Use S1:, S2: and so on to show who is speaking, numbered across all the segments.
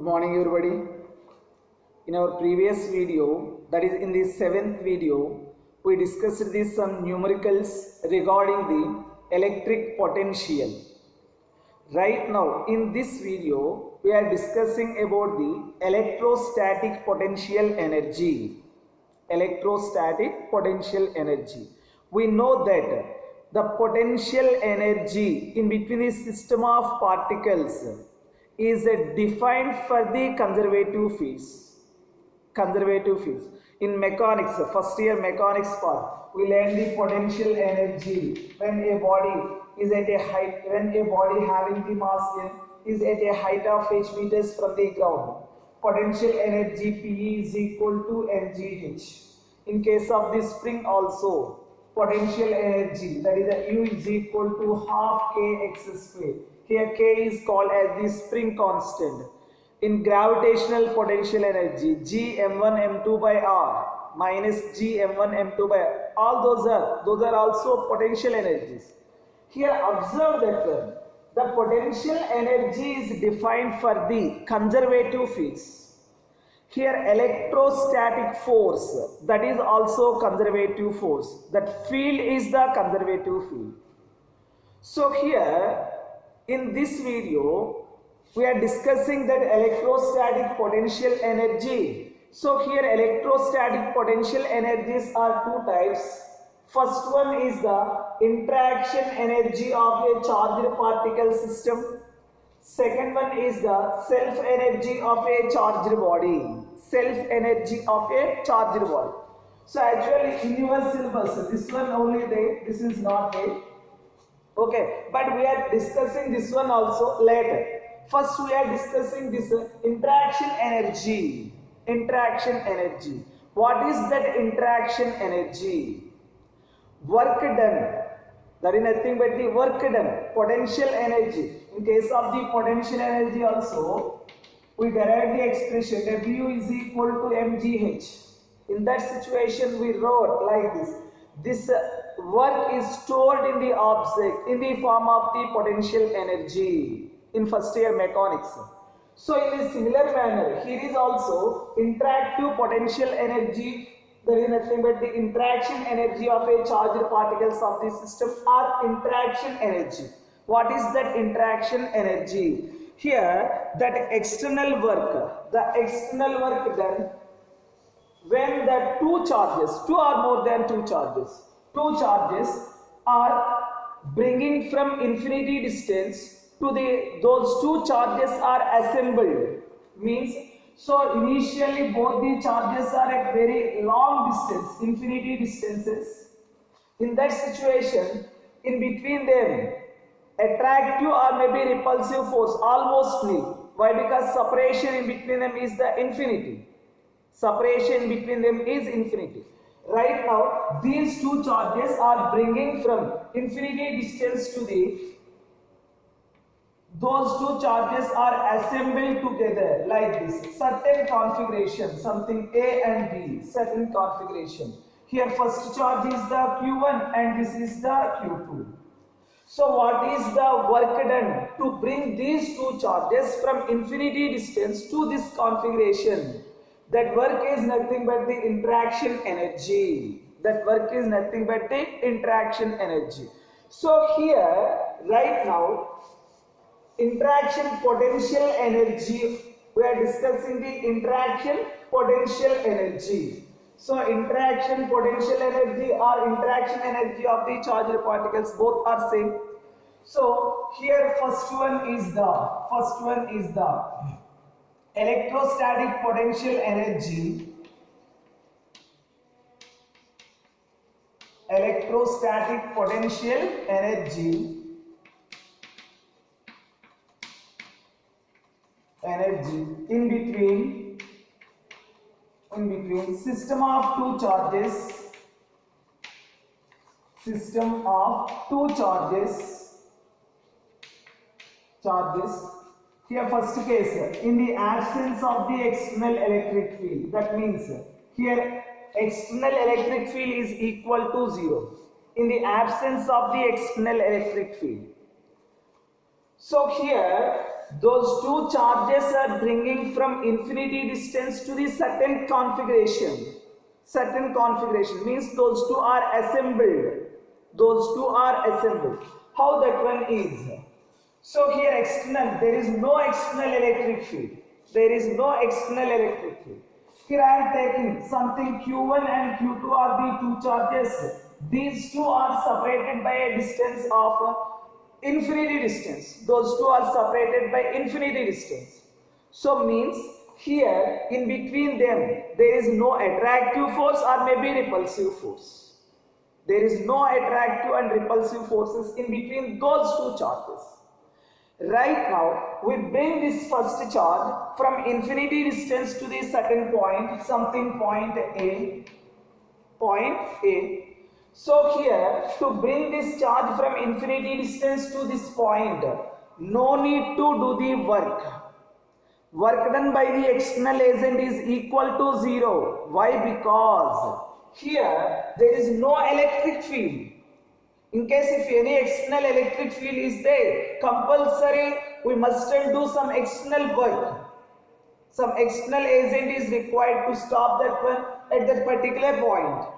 S1: Good morning everybody. In our previous video, that is in the 7th video, we discussed some numericals regarding the electric potential. Right now in this video, we are discussing about the electrostatic potential energy. Electrostatic potential energy. We know that the potential energy in between the system of particles is defined for the conservative phase. Conservative phase. In mechanics, first year mechanics part, we learn the potential energy when a body is at a height, when a body having the mass n is at a height of h meters from the ground. Potential energy P is equal to mgh. In case of the spring also, potential energy, that is the U is equal to half kx square. Here k is called as the spring constant. In gravitational potential energy, G m1 m2 by r minus G m1 m2 by r, all those are also potential energies. Here observe that the potential energy is defined for the conservative phase. Here electrostatic force, that is also conservative force. That field is the conservative field. So here in this video, we are discussing that electrostatic potential energy. So here electrostatic potential energies are two types. First one is the interaction energy of a charged particle system. Second one is the self energy of a charged body. Self energy of a charged body. So actually in your syllabus, this one only there, this is not there. Okay, but we are discussing this one also later. First we are discussing this interaction energy. Interaction energy. What is that interaction energy? Work done. That is nothing but the work done. Potential energy. In case of the potential energy also, we derive the expression W is equal to mgh. In that situation we wrote like this. This work is stored in the object in the form of the potential energy in first year mechanics. So in a similar manner, here is also interactive potential energy. There is nothing but the interaction energy of a charged particles of the system or interaction energy. What is that interaction energy? Here that external work, the external work done when the two or more than two charges are bringing from infinity distance to those two charges are assembled, means so initially both the charges are at very long distance, infinity distances. In that situation, in between them attractive or maybe repulsive force almost nil. Why? Because separation in between them is the infinity. Separation between them is infinity. Right now these two charges are bringing from infinity distance to those two charges are assembled together like this. Certain configuration, something A and B, certain configuration. Here first charge is the Q1 and this is the Q2. So what is the work done to bring these two charges from infinity distance to this configuration? That work is nothing but the interaction energy. That work is nothing but the interaction energy. So here, right now, interaction potential energy, we are discussing the interaction potential energy. So interaction potential energy or interaction energy of the charged particles, both are same. So here first one is the electrostatic potential energy. Electrostatic potential energy in between system of two charges. Here first case, in the absence of the external electric field, that means here external electric field is equal to 0. In the absence of the external electric field, so here those two charges are bringing from infinity distance to the certain configuration. Certain configuration means those two are assembled. Those two are assembled. How that one is? So here external, there is no external electric field. There is no external electric field. Here I am taking something Q1 and Q2 are the two charges. These two are separated by a distance of infinity distance. Those two are separated by infinity distance. So means here in between them there is no attractive force or maybe repulsive force. There is no attractive and repulsive forces in between those two charges. Right now we bring this first charge from infinity distance to the certain point, something point A. So here to bring this charge from infinity distance to this point, no need to do the work. Work done by the external agent is equal to 0. Why? Because here there is no electric field. In case if any external electric field is there, compulsory we must do some external work. Some external agent is required to stop that one at that particular point.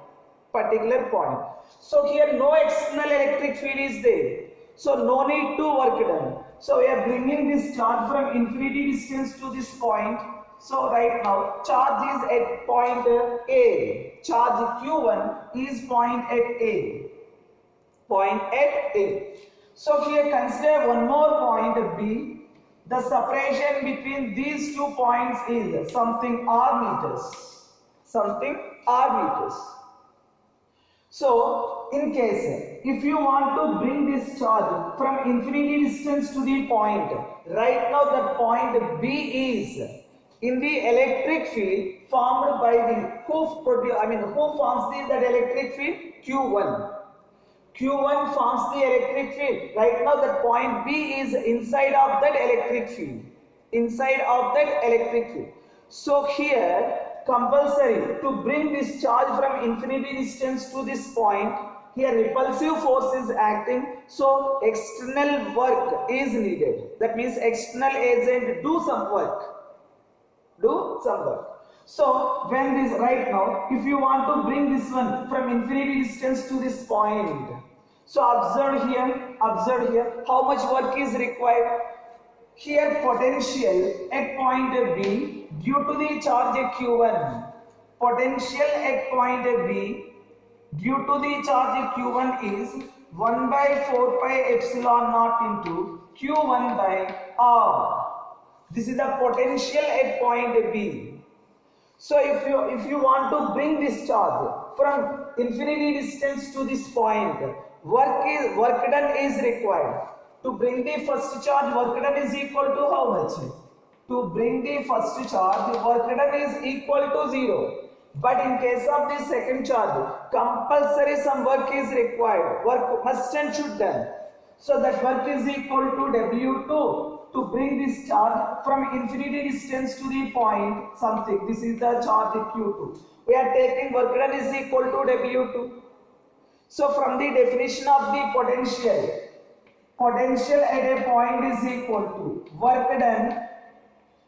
S1: So here no external electric field is there. So no need to work done. So we are bringing this charge from infinity distance to this point. So right now charge is at point A. Charge Q1 is point at A. So here consider one more point B. The separation between these 2 points is something r meters. So in case if you want to bring this charge from infinity distance to the point, right now that point B is in the electric field formed by the who forms that electric field? Q1 forms the electric field. Right now that point B is inside of that electric field. So here compulsory to bring this charge from infinity distance to this point, here repulsive force is acting, so external work is needed. That means external agent do some work. So when this right now, if you want to bring this one from infinity distance to this point, so observe here how much work is required. Here potential at point B due to the charge Q1. Potential at point B due to the charge Q1 is 1 by 4 pi epsilon naught into Q1 by R. This is the potential at point B. So if you want to bring this charge from infinity distance to this point, work done is required. To bring the first charge, work done is equal to how much? To bring the first charge, work done is equal to 0. But in case of the second charge, compulsory some work is required. Work must and should done. So that work is equal to W2 to bring this charge from infinity distance to the point something. This is the charge Q2. We are taking work done is equal to W2. So from the definition of the potential at a point is equal to work done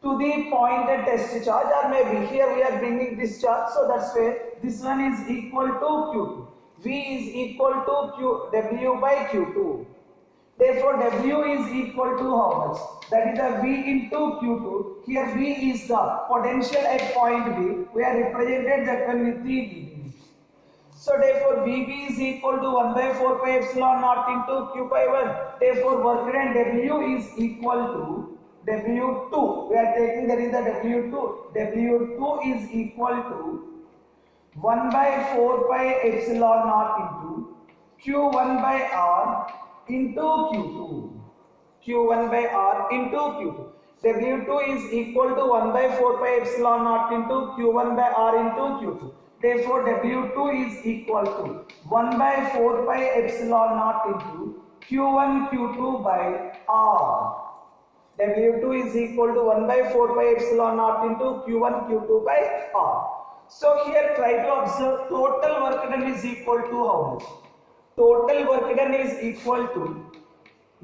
S1: to the point at test charge, or maybe here we are bringing this charge, so that's where this one is equal to Q2. V is equal to W by Q2. Therefore W is equal to how much? That is the V into Q2. Here V is the potential at point B. We are represented that one with the VB. So therefore VB is equal to 1 by 4 pi epsilon naught into Q by 1. Therefore work done W is equal to W2. We are taking that is the W2. W2 is equal to 1 by 4 pi epsilon naught into Q1 by R into Q2. Q1 by R into Q2. W2 is equal to 1 by 4 pi epsilon naught into Q1 by R into Q2. Therefore W2 is equal to 1 by 4 pi epsilon naught into Q1 Q2 by R. W2 is equal to 1 by 4 pi epsilon naught into Q1 Q2 by R. So here try to observe total work done is equal to how much? Total work done is equal to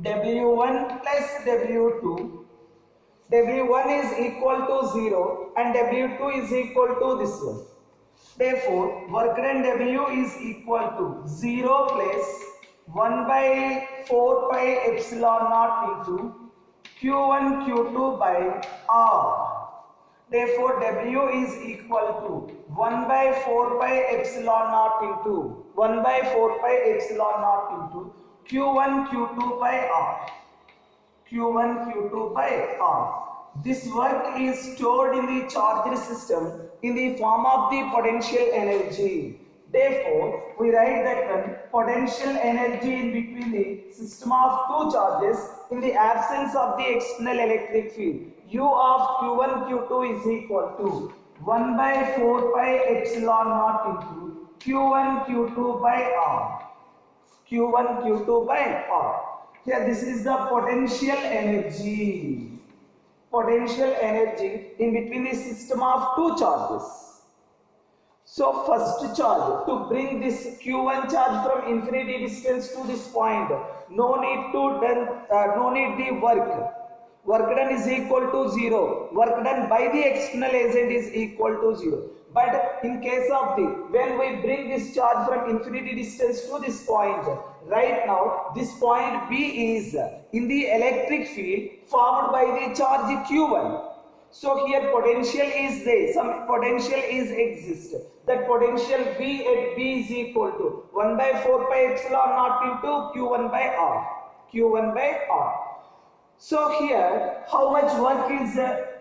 S1: W1 plus W2 W1 is equal to 0 and W2 is equal to this one. Therefore, work done W is equal to 0 plus 1 by 4 pi epsilon naught into Q1 Q2 by R. Therefore, W is equal to 1 by 4 pi epsilon naught into 1 by 4 pi epsilon naught into Q1 Q2 by R. Q1 Q2 by R. This work is stored in the charged system in the form of the potential energy. Therefore, we write that one potential energy in between the system of two charges in the absence of the external electric field. U of Q1 Q2 is equal to 1 by 4 pi epsilon naught into Q1 Q2 by R. Q1 Q2 by R. Here this is the potential energy. Potential energy in between the system of two charges. So first charge, to bring this Q1 charge from infinity distance to this point, no need the work. Work done is equal to 0. Work done by the external agent is equal to 0. But in case of when we bring this charge from infinity distance to this point, right now this point B is in the electric field formed by the charge Q1. So here potential is there, some potential is exist. That potential V at B is equal to 1 by 4 pi epsilon naught into Q1 by R. Q1 by R. So here how much work is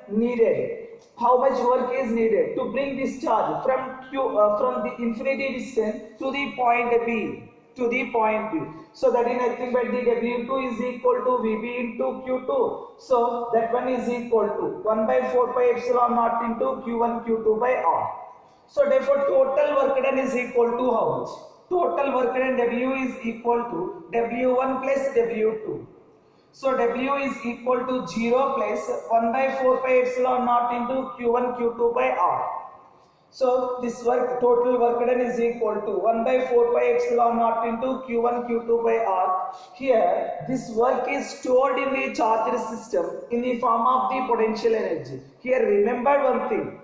S1: needed? How much work is needed to bring this charge from the infinity distance to the point B? To the point B. So that is nothing but the W2 is equal to VB into Q2. So that one is equal to 1 by 4 pi epsilon naught into Q1 Q2 by R. So therefore total work done is equal to how much? Total work done W is equal to W1 plus W2. So W is equal to 0 plus 1 by 4 pi epsilon naught into Q1 Q2 by R. So this work, total work done is equal to 1 by 4 pi epsilon naught into Q1 Q2 by R. Here this work is stored in the charged system in the form of the potential energy. Here remember one thing.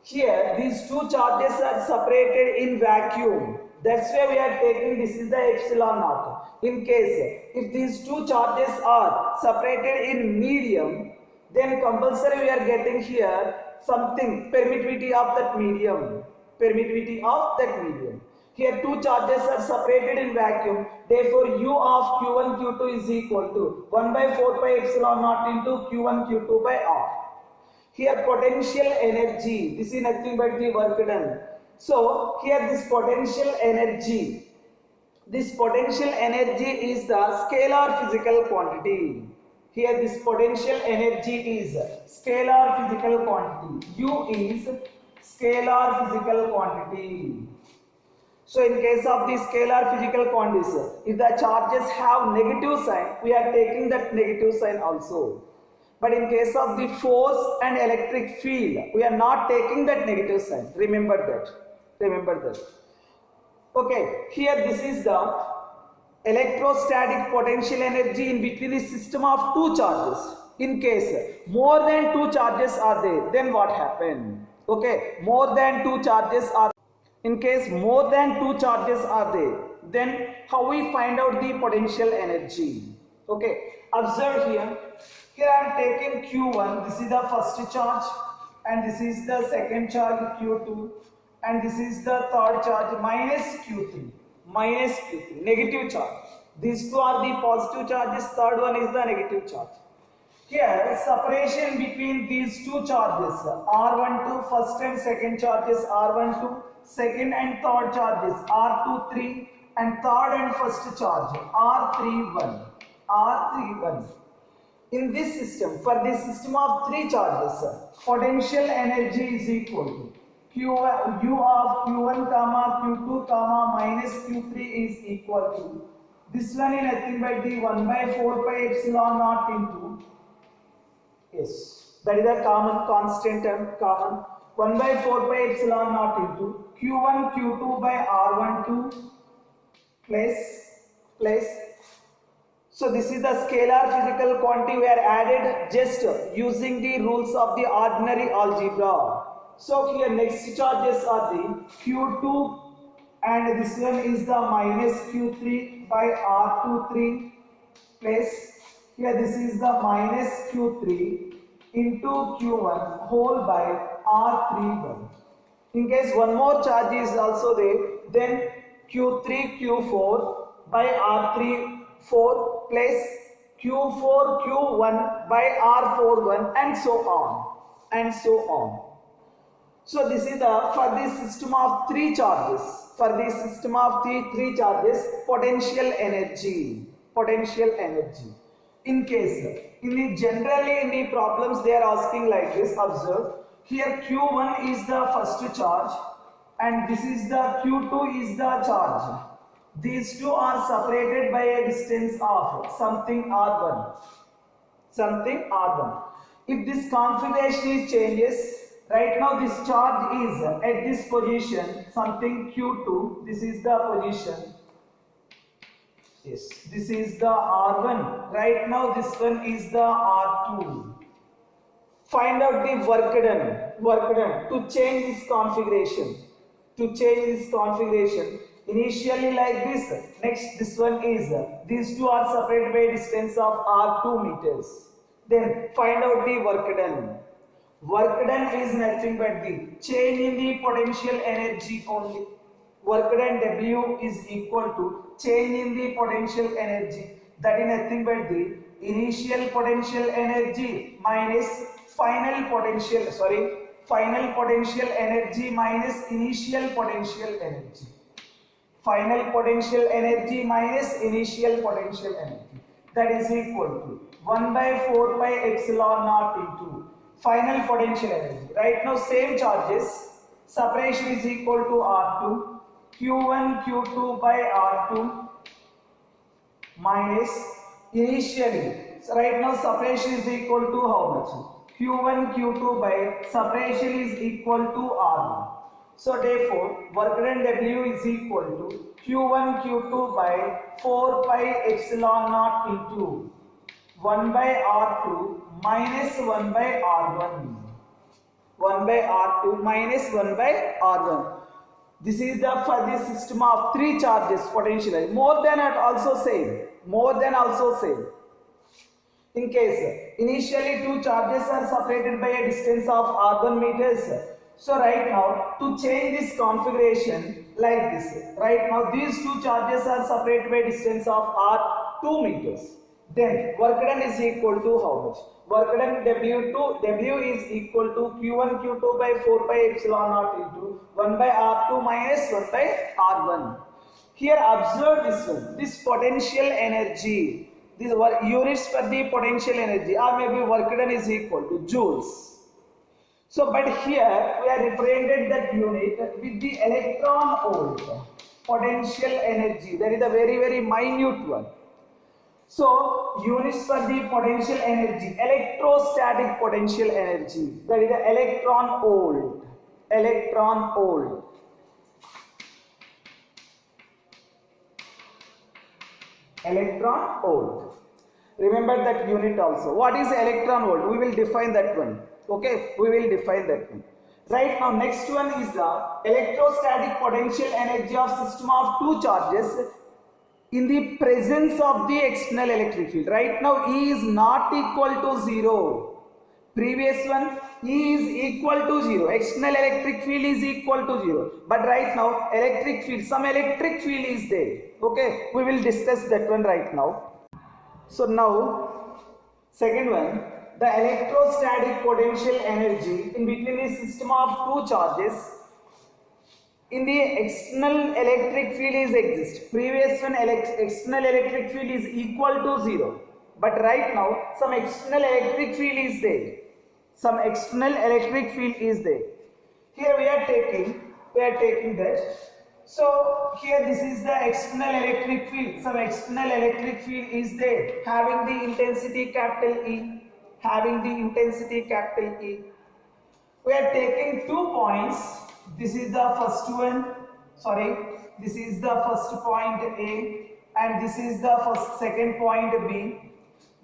S1: Here these two charges are separated in vacuum. That's why we are taking this is the epsilon naught. In case if these two charges are separated in medium, then compulsory we are getting here something permittivity of that medium. Permittivity of that medium. Here two charges are separated in vacuum. Therefore U of Q1 Q2 is equal to 1 by 4 pi epsilon naught into Q1 Q2 by R. Here potential energy, this is nothing but the work done. So here this potential energy is the scalar physical quantity. Here this potential energy is scalar physical quantity. U is scalar physical quantity. So in case of the scalar physical quantities, if the charges have negative sign, we are taking that negative sign also. But in case of the force and electric field, we are not taking that negative sign. Remember that. Okay, here this is the electrostatic potential energy in between the system of two charges. In case more than two charges are there, then what happen? Okay, more than two charges are. In case more than two charges are there, then how we find out the potential energy? Okay, observe here. Here I am taking Q1, this is the first charge, and this is the second charge Q2, and this is the third charge minus Q3, negative charge. These two are the positive charges, third one is the negative charge. Here separation between these two charges, R12 first and second charges R12, second and third charges R23, and third and first charge R31. In this system, for this system of three charges, potential energy is equal to U of Q1 comma Q2 comma minus Q3 is equal to, this one is nothing but the 1 by 4 pi epsilon naught into, yes, that is a common constant term, common 1 by 4 pi epsilon naught into Q1 Q2 by R12 plus So this is the scalar physical quantity we are added just using the rules of the ordinary algebra. So here next charges are the Q2 and this one is the minus Q3 by R23 plus here this is the minus Q3 into Q1 whole by R31. In case one more charge is also there, then Q3 Q4 by R34 plus Q4 Q1 by R41 and so on and so on. So this is the for this system of three charges. For this system of three charges, potential energy. In case generally in the problems they are asking like this. Observe here Q1 is the first charge and this is the Q2 is the charge. These two are separated by a distance of something R1. If this configuration is changes, right now this charge is at this position something Q2. This is the position. Yes, this is the R1. Right now this one is the R2. Find out the work done to change this configuration. Initially like this. Next this one is these two are separated by a distance of R2 meters. Then find out the work done. Work done is nothing but the change in the potential energy only. Work done W is equal to change in the potential energy, that is nothing but the initial potential energy minus final potential energy minus initial potential energy. Final potential energy minus initial potential energy, that is equal to 1 by 4 pi epsilon naught into final potential energy. Right now same charges, separation is equal to R2. Q1 Q2 by R2 minus initially. So right now separation is equal to how much? Q1 Q2 by separation is equal to R1. So therefore work done W is equal to Q1 Q2 by 4 pi epsilon naught into 1 by R2 minus 1 by R1. 1 by R2 minus 1 by R1. This is the for this system of three charges potentially. More than also same. In case initially two charges are separated by a distance of R1 meters. So right now to change this configuration like this. Right now these two charges are separated by a distance of R2 meters. Then work done is equal to how much? Work done W is equal to Q1 Q2 by 4 pi epsilon naught into 1 by R2 minus 1 by R1. Here observe this one, this potential energy. These were units for the potential energy, or maybe work done is equal to joules. So but here we are represented that unit with the electron volt potential energy, that is a very minute one. So units for the potential energy, electrostatic potential energy, that is the electron volt. Remember that unit also. What is electron volt? We will define that one. Okay, Right now next one is the electrostatic potential energy of system of two charges in the presence of the external electric field. Right now E is not equal to 0. Previous one E is equal to 0. External electric field is equal to 0. But right now some electric field is there. Okay, we will discuss that one right now. So now second one, the electrostatic potential energy in between the system of two charges. In the external electric field is exist. Previous one external electric field is equal to 0. But right now some external electric field is there. Here we are taking that. So here this is the external electric field. Some external electric field is there having the intensity capital E. We are taking 2 points. This is the first one. This is the first point A. and this is the second point B.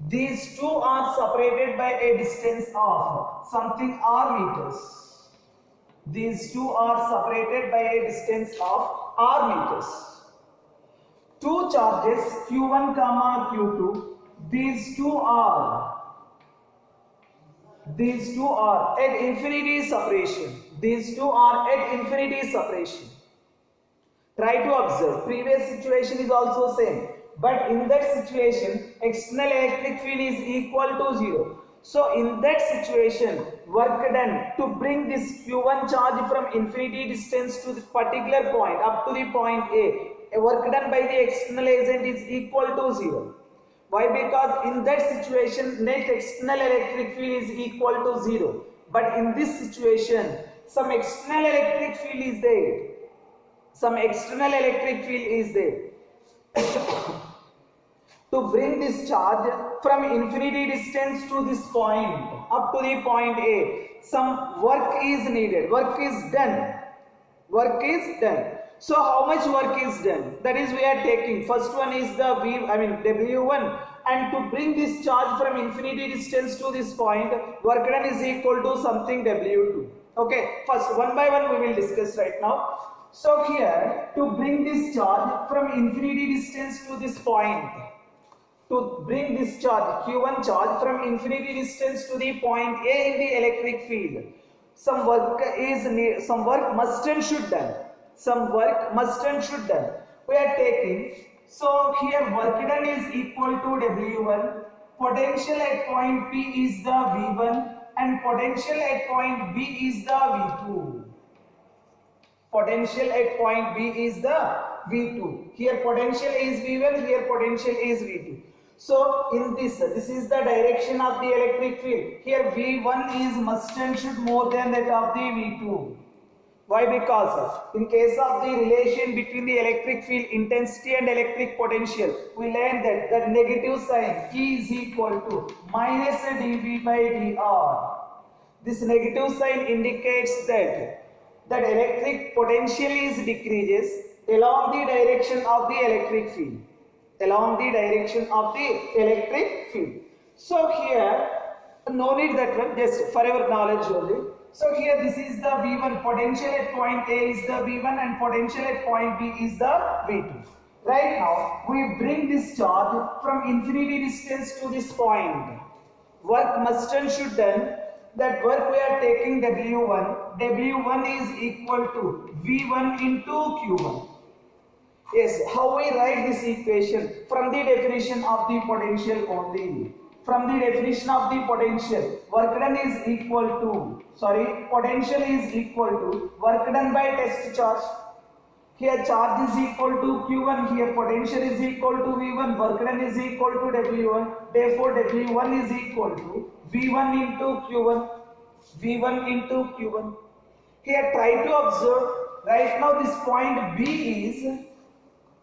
S1: These two are separated by a distance of something r meters. These two are separated by a distance of r meters. Two charges Q1 comma Q2. These two are at infinity separation. These two are at infinity separation. Try to observe. Previous situation is also same, but in that situation, external electric field is equal to 0. So in that situation, work done to bring this Q1 charge from infinity distance to this particular point up to the point A, work done by the external agent is equal to 0. Why? Because in that situation, net external electric field is equal to 0. But in this situation, some external electric field is there. Some external electric field is there. To bring this charge from infinity distance to this point up to the point A, some work is needed. Work is done. Work is done. So how much work is done? That is we are taking. First one is the W1, and to bring this charge from infinity distance to this point, work done is equal to something W2. Okay, first one by one we will discuss right now. So here, to bring this charge from infinity distance to this point, to bring this charge, Q1 charge from infinity distance to the point A in the electric field, some work is needed, some work must and should done. Some work must and should done. We are taking, so here work done is equal to W1, potential at point P is the V1 and potential at point B is the V2. Potential at point B is the V2. Here potential is V1, here potential is V2. So in this is the direction of the electric field. Here V1 is must and should more than that of the V2. Why? Because in case of the relation between the electric field intensity and electric potential, we learned that the negative sign E is equal to minus dV by dr. This negative sign indicates that electric potential is decreases along the direction of the electric field. Along the direction of the electric field. So here, no need that one, just for your knowledge only. So here this is the V1, potential at point A is the V1 and potential at point B is the V2. Right now, we bring this charge from infinity distance to this point. Work must and should done. That work we are taking W1. W1 is equal to V1 into Q1. Yes, how we write this equation? From the definition of the potential only. From the definition of the potential, work done is equal to, potential is equal to work done by test charge. Here charge is equal to Q1, here potential is equal to V1, work done is equal to W1. Therefore, W1 is equal to V1 into Q1. V1 into Q1. Here try to observe, right now this point B is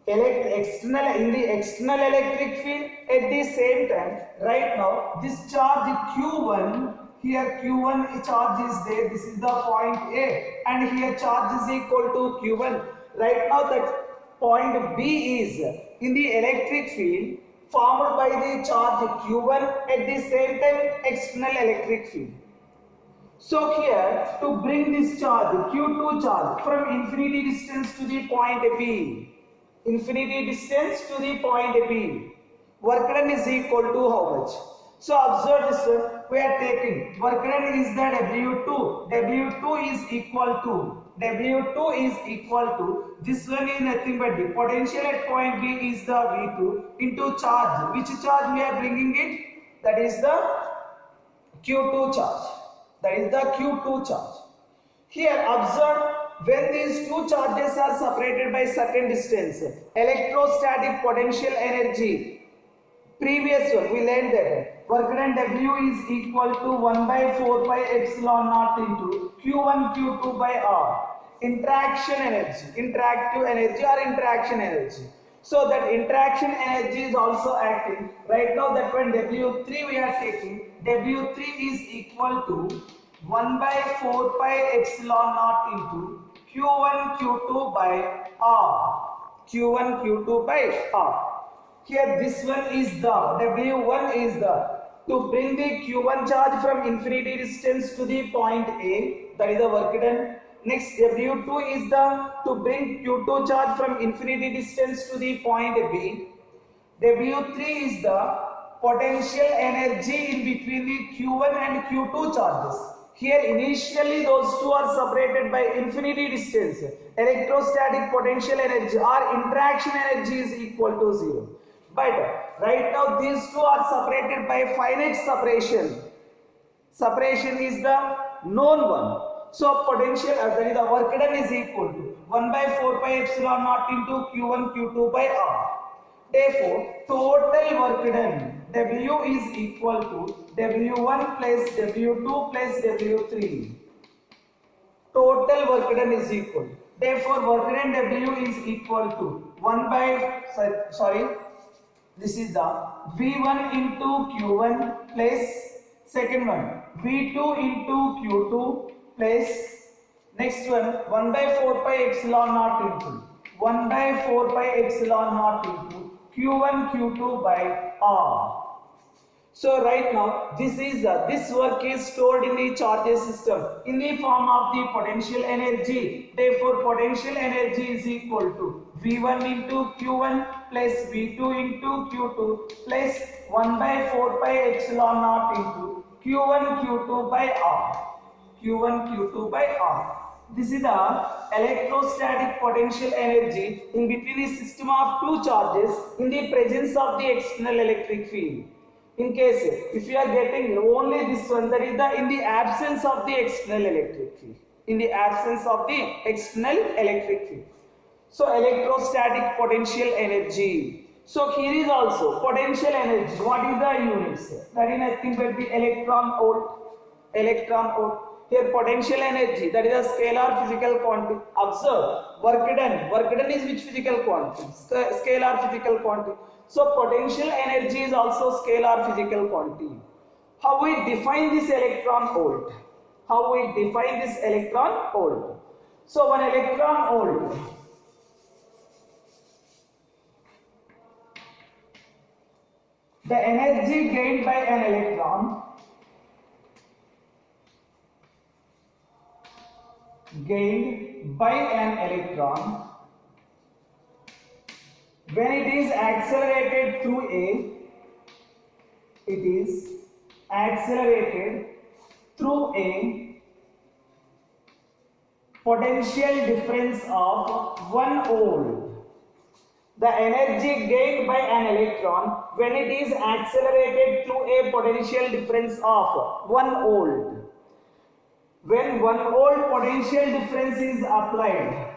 S1: in the external electric field. At the same time, right now this charge Q1, here Q1 charge is there, this is the point A, and here charge is equal to Q1. Right now that point B is in the electric field formed by the charge Q1, at the same time external electric field. So here, to bring this charge Q2 charge from infinity distance to the point B, infinity distance to the point B, work done is equal to how much? So observe this one, we are taking work done is the W2. W2 is equal to, this one is nothing but the potential at point B is the V2 into charge. Which charge we are bringing it? That is the Q2 charge. That is the Q2 charge. Here observe, when these two charges are separated by certain distance, electrostatic potential energy, previous one we learned that work done W is equal to 1 by 4 pi epsilon naught into Q1 Q2 by R. Interaction energy, interactive energy or interaction energy. So that interaction energy is also acting. Right now that when W3 we are taking, W3 is equal to 1 by 4 pi epsilon naught into Q1 Q2 by R. Q1 Q2 by R. Here this one is the W1 is the to bring the Q1 charge from infinity distance to the point A, that is the work done. Next W2 is the to bring Q2 charge from infinity distance to the point B. W3 is the potential energy in between the Q1 and Q2 charges. Here initially those two are separated by infinity distance. Electrostatic potential energy or interaction energy is equal to 0. But right now these two are separated by finite separation. Separation is the known one. So potential that is the work done is equal to 1 by 4 pi epsilon naught into Q1 Q2 by R. Therefore, total work done W is equal to W1 plus W2 plus W3. Total work done is equal. Therefore, work done W is equal to 1 by this is the V1 into Q1 plus second one V2 into Q2 plus next one 1 by 4 pi epsilon naught into 1 by 4 pi epsilon naught into Q1 Q2 by R. So right now this work is stored in the charges system in the form of the potential energy. Therefore potential energy is equal to V1 into Q1 plus V2 into Q2 plus 1 by 4 pi epsilon naught into Q1 Q2 by R. Q1 Q2 by R. This is the electrostatic potential energy in between the system of two charges in the presence of the external electric field. In case if you are getting only this one, that is the in the absence of the external electric field. In the absence of the external electric field. So electrostatic potential energy. So here is also potential energy. What is the units? That is nothing but the electron volt. Electron volt. Here potential energy, that is a scalar physical quantity. Observe work done. Work done is which physical quantity? Scalar physical quantity. So potential energy is also scalar physical quantity. How we define this electron volt? How we define this electron volt? So one electron volt. The energy gained by an electron when it is accelerated through a potential difference of 1 volt. The energy gained by an electron when it is accelerated through a potential difference of 1 volt. When 1 volt potential difference is applied,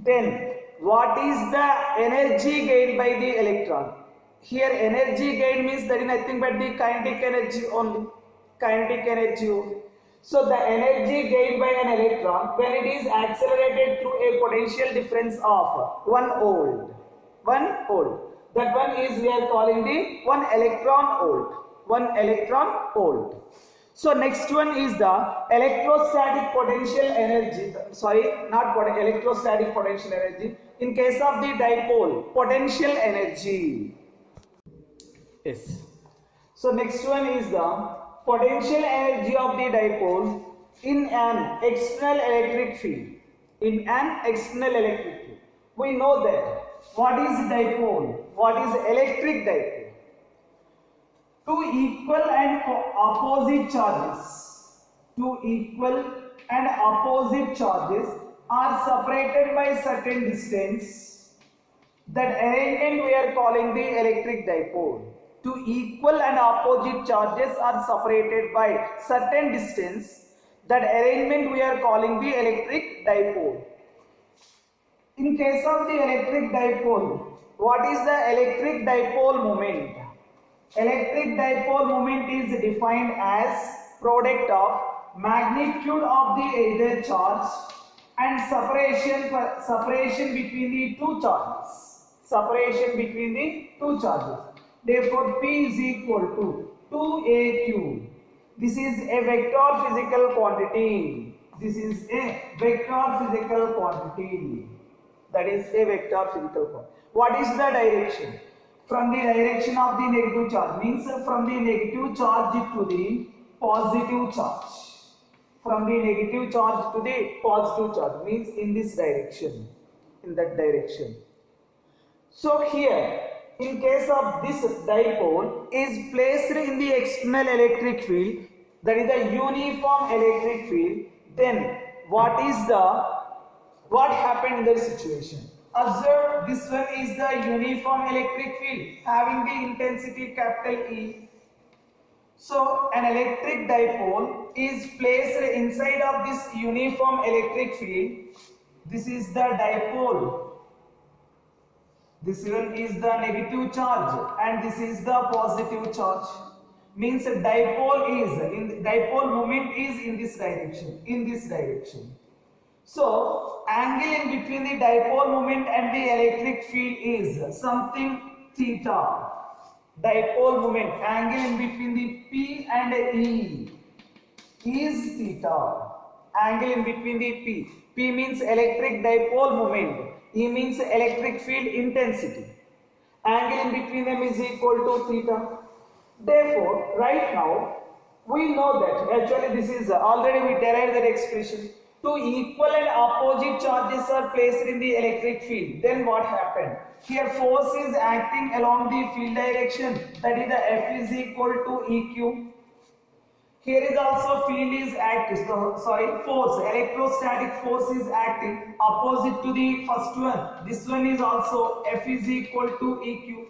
S1: then what is the energy gained by the electron? Here energy gained means that is nothing but the kinetic energy only. Kinetic energy only. So the energy gained by an electron when it is accelerated through a potential difference of 1 volt. 1 volt. That one is we are calling the 1 electron volt. 1 electron volt. So next one is the electrostatic potential energy. Electrostatic potential energy. In case of the dipole, potential energy. Yes. So next one is the potential energy of the dipole in an external electric field. In an external electric field. We know that. What is dipole? What is electric dipole? Two equal and opposite charges are separated by certain distance. That arrangement we are calling the electric dipole. Two equal and opposite charges are separated by certain distance. That arrangement we are calling the electric dipole. In case of the electric dipole, what is the electric dipole moment? Electric dipole moment is defined as product of magnitude of the either charge and separation between the two charges. Separation between the two charges. Therefore, P is equal to 2aq. This is a vector physical quantity. This is a vector physical quantity. That is a vector physical quantity. What is the direction? from the direction of the negative charge, means from the negative charge to the positive charge. From the negative charge to the positive charge means in this direction, in that direction. So here, in case of this dipole is placed in the external electric field, that is the uniform electric field, then what happened in that situation? Observe, this one is the uniform electric field having the intensity capital E. So an electric dipole is placed inside of this uniform electric field. This is the dipole. This one is the negative charge and this is the positive charge. Means dipole moment is in this direction. So angle in between the dipole moment and the electric field is something theta. Dipole moment, angle in between the P and E is theta. Angle in between the P. P means electric dipole moment. E means electric field intensity. Angle in between them is equal to theta. Therefore, right now, we know that actually this is already we derived that expression. Two equal and opposite charges are placed in the electric field. Then what happened? Here force is acting along the field direction, that is the F is equal to EQ. Here is also field is acting, force, electrostatic force is acting opposite to the first one. This one is also F is equal to EQ.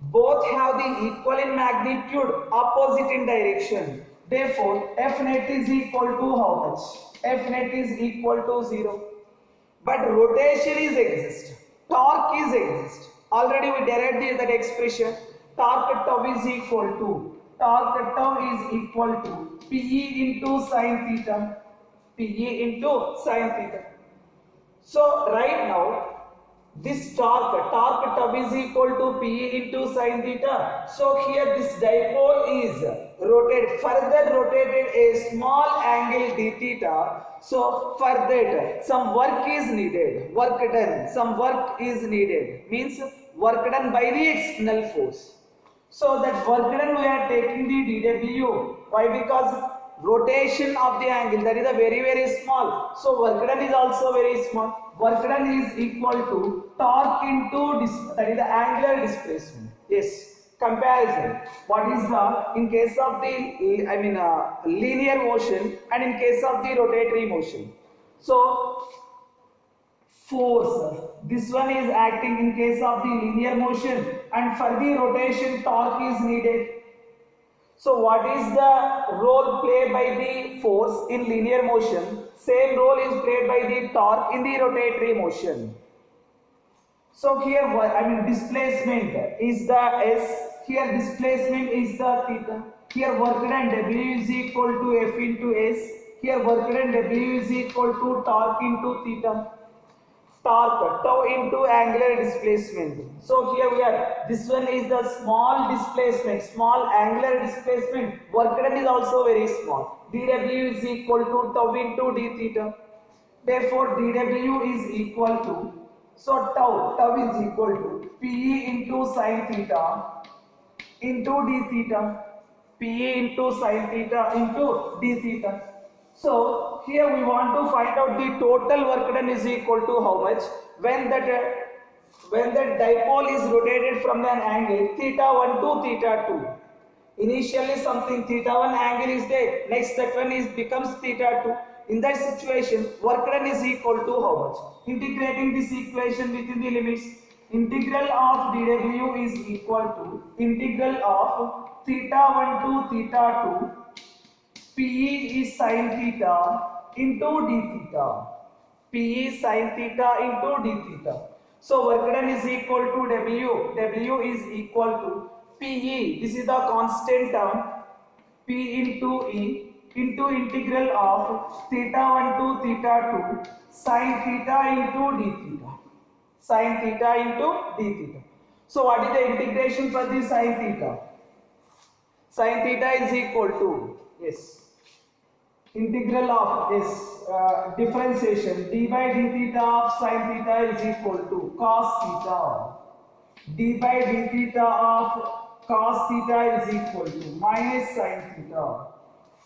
S1: Both have the equal in magnitude, opposite in direction. Therefore, F net is equal to how much? F net is equal to 0. But rotation is exist. Torque is exist. Already we derived that expression. Torque tau is equal to PE into sin theta. PE into sin theta. So right now, this torque tau is equal to PE into sin theta. So here this dipole is further rotated a small angle d theta. So for that some work is needed. Some work is needed. Means work done by the external force. So that work done we are taking the dW. Why? Because rotation of the angle, that is a very small. So work done is also very small. Work done is equal to torque into that is the angular displacement. Yes. Comparison. What is the in case of the linear motion and in case of the rotatory motion? So force, this one is acting in case of the linear motion, and for the rotation torque is needed. So what is the role played by the force in linear motion? Same role is played by the torque in the rotatory motion. So here displacement is the S, here displacement is the theta, here work done W is equal to F into S, here work done W is equal to torque into theta. Torque tau into angular displacement. So here we are, this one is the small displacement, small angular displacement. Work done is also very small. dW is equal to tau into d theta. Therefore dW is equal to, so tau is equal to PE into sin theta into d theta. PE into sin theta into d theta. So here we want to find out the total work done is equal to how much when that dipole is rotated from an angle theta 1 to theta 2. Initially something theta 1 angle is there, next that one is becomes theta 2. In that situation, work done is equal to how much? Integrating this equation within the limits, integral of dW is equal to integral of theta 1 to theta 2. PE is sin theta into d theta. PE is sin theta into d theta. So work done is equal to W. W is equal to PE. This is the constant term. P into E into integral of theta 1 to theta 2 sin theta into d theta. Sin theta into d theta. So what is the integration for the sin theta? Sin theta is equal to, yes, integral of differentiation d by d theta of sin theta is equal to cos theta. d by d theta of cos theta is equal to minus sin theta.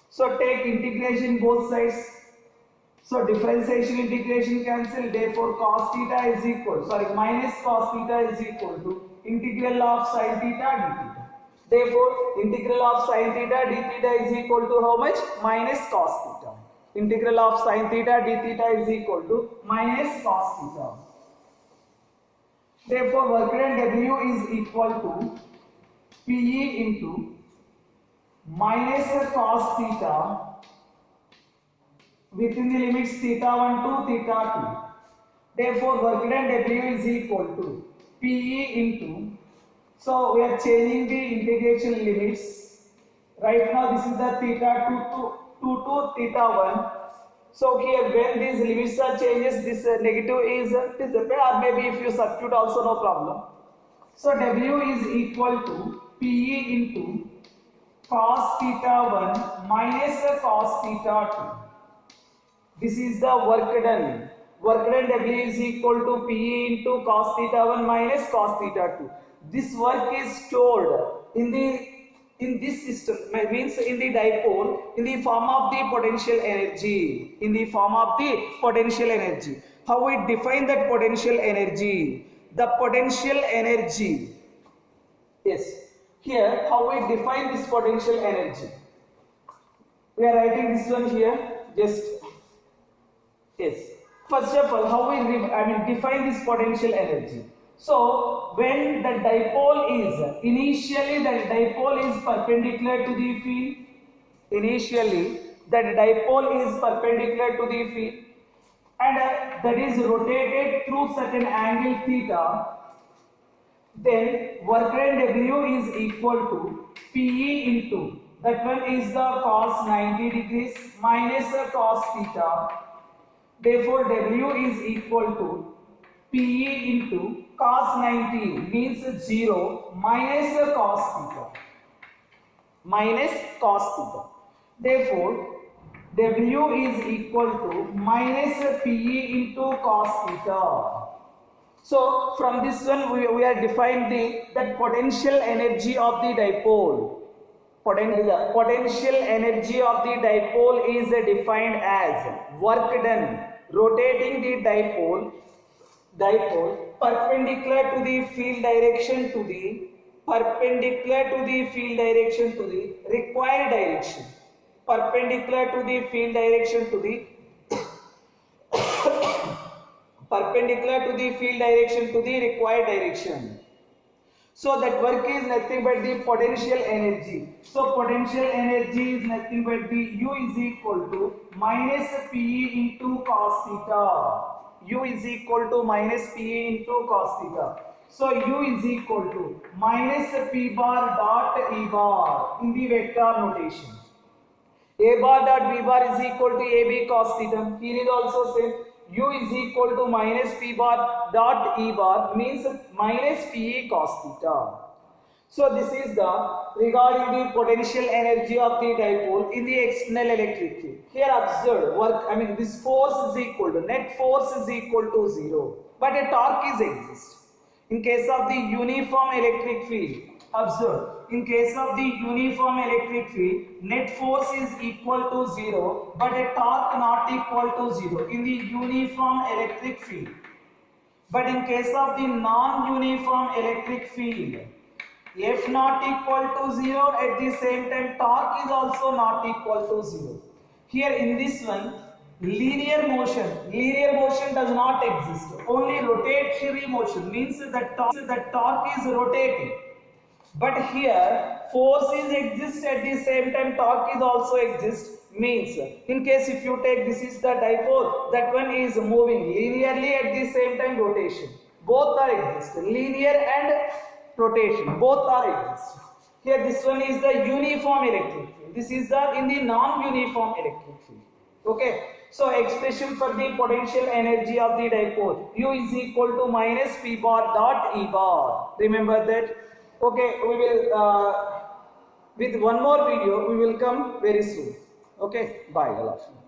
S1: So take integration both sides. So differentiation integration cancel. Therefore cos theta is equal, minus cos theta is equal to integral of sin theta d theta. Therefore integral of sin theta d theta is equal to how much? Minus cos theta. Integral of sin theta d theta is equal to minus cos theta. Therefore work done W is equal to PE into minus cos theta within the limits theta 1 to theta 2. Therefore work done W is equal to PE into, so we are changing the integration limits. Right now this is the theta 2 to theta 1. So here when these limits are changes, this negative is disappeared, or maybe if you substitute also no problem. So W is equal to PE into cos theta 1 minus cos theta 2. This is the work done. Work done W is equal to PE into cos theta 1 minus cos theta 2. This work is stored in this system, means in the dipole, in the form of the potential energy. In the form of the potential energy. How we define that potential energy? The potential energy. Yes. Here, how we define this potential energy? We are writing this one here. Just yes. First of all, how we define this potential energy? So when the dipole is initially perpendicular to the field. Initially, that dipole is perpendicular to the field, and that is rotated through certain angle theta. Then work done W is equal to PE into, that one is the cos 90 degrees minus the cos theta. Therefore W is equal to PE into cos 90 means 0 minus the cos theta. Minus cos theta. Therefore W is equal to minus PE into cos theta. So from this one we are defined that potential energy of the dipole. Potential energy of the dipole is defined as work done rotating the dipole perpendicular to the field direction to the required direction. Perpendicular to the field direction to the required direction. So that work is nothing but the potential energy. So potential energy is nothing but the U is equal to minus PE into cos theta. U is equal to minus PE into cos theta. So U is equal to minus P bar dot E bar in the vector notation. A bar dot B bar is equal to AB cos theta. Here is also same. U is equal to minus P bar dot E bar means minus PE cos theta. So this is regarding the potential energy of the dipole in the external electric field. Here observe this force is equal to, net force is equal to 0, but a torque is exists. In case of the uniform electric field, observe, in case of the uniform electric field, net force is equal to 0, but a torque not equal to 0 in the uniform electric field. But in case of the non-uniform electric field, F not equal to 0, at the same time torque is also not equal to 0. Here in this one, linear motion does not exist. Only rotatory motion means that torque is rotating. But here force is exists, at the same time torque is also exists. Means in case if you take this is the dipole, that one is moving linearly, at the same time rotation. Both are exist. Linear and rotation both are exist. Here this one is the uniform electric field. This is in the non-uniform electric field. Okay. So expression for the potential energy of the dipole, U is equal to minus P bar dot E bar. Remember that. Okay, we will with one more video we will come very soon. Okay, bye all of you.